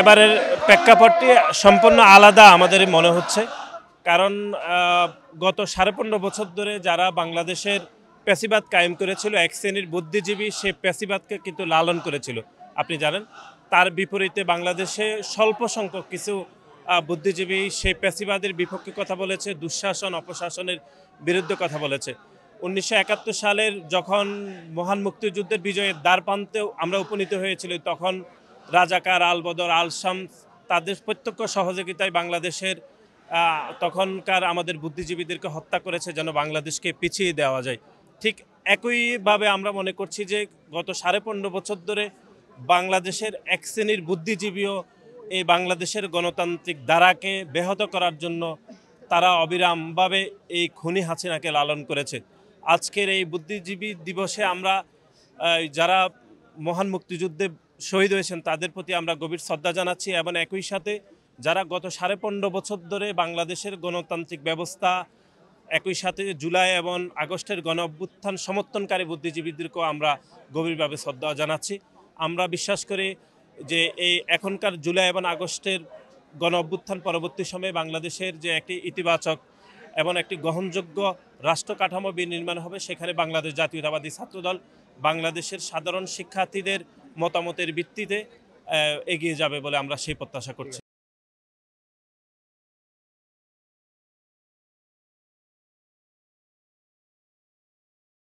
এবারের প্রেক্ষাপটটি সম্পূর্ণ আলাদা আমাদের মনে হচ্ছে। কারণ গত 15.5 বছর ধরে যারা বাংলাদেশের প্যাসিবাদ কায়েম করেছিল, এক শ্রেণীর বুদ্ধিজীবী সে প্যাসিবাদকে কিন্তু লালন করেছিল। আপনি জানেন, তার বিপরীতে বাংলাদেশে স্বল্প সংখ্যক কিছু বুদ্ধিজীবী সেই প্যাসিবাদের বিপক্ষে কথা বলেছে, দুঃশাসন অপশাসনের বিরুদ্ধে কথা বলেছে। 1971 সালের যখন মহান মুক্তিযুদ্ধের বিজয়ের দ্বারপ্রান্তেও আমরা উপনীত হয়েছিল, তখন রাজাকার, আলবদর, আল শামস তাদের প্রত্যক্ষ সহযোগিতায় বাংলাদেশের তখনকার আমাদের বুদ্ধিজীবীদেরকে হত্যা করেছে যেন বাংলাদেশকে পিছিয়ে দেওয়া যায়। ঠিক একইভাবে আমরা মনে করছি যে গত 15.5 বছর ধরে বাংলাদেশের এক শ্রেণীর বুদ্ধিজীবীও এই বাংলাদেশের গণতান্ত্রিক ধারাকে ব্যাহত করার জন্য তারা অবিরামভাবে এই খুনি হাসিনাকে লালন করেছে। আজকের এই বুদ্ধিজীবী দিবসে আমরা যারা মহান মুক্তিযুদ্ধে শহীদ হয়েছেন তাদের প্রতি আমরা গভীর শ্রদ্ধা জানাচ্ছি, এবং একই সাথে যারা গত 15.5 বছর ধরে বাংলাদেশের গণতান্ত্রিক ব্যবস্থা, একই সাথে জুলাই এবং আগস্টের গণ অভ্যুত্থান সমর্থনকারী বুদ্ধিজীবীদেরকেও আমরা গভীরভাবে শ্রদ্ধা জানাচ্ছি। আমরা বিশ্বাস করি যে এই এখনকার জুলাই এবং আগস্টের গণ অভ্যুত্থান পরবর্তী সময়ে বাংলাদেশের যে একটি ইতিবাচক এবং একটি গ্রহণযোগ্য রাষ্ট্র কাঠামো বিনির্মাণ হবে, সেখানে বাংলাদেশ জাতীয়তাবাদী ছাত্রদল বাংলাদেশের সাধারণ শিক্ষার্থীদের মতামতের ভিত্তিতে এগিয়ে যাবে বলে আমরা সেই প্রত্যাশা করছি।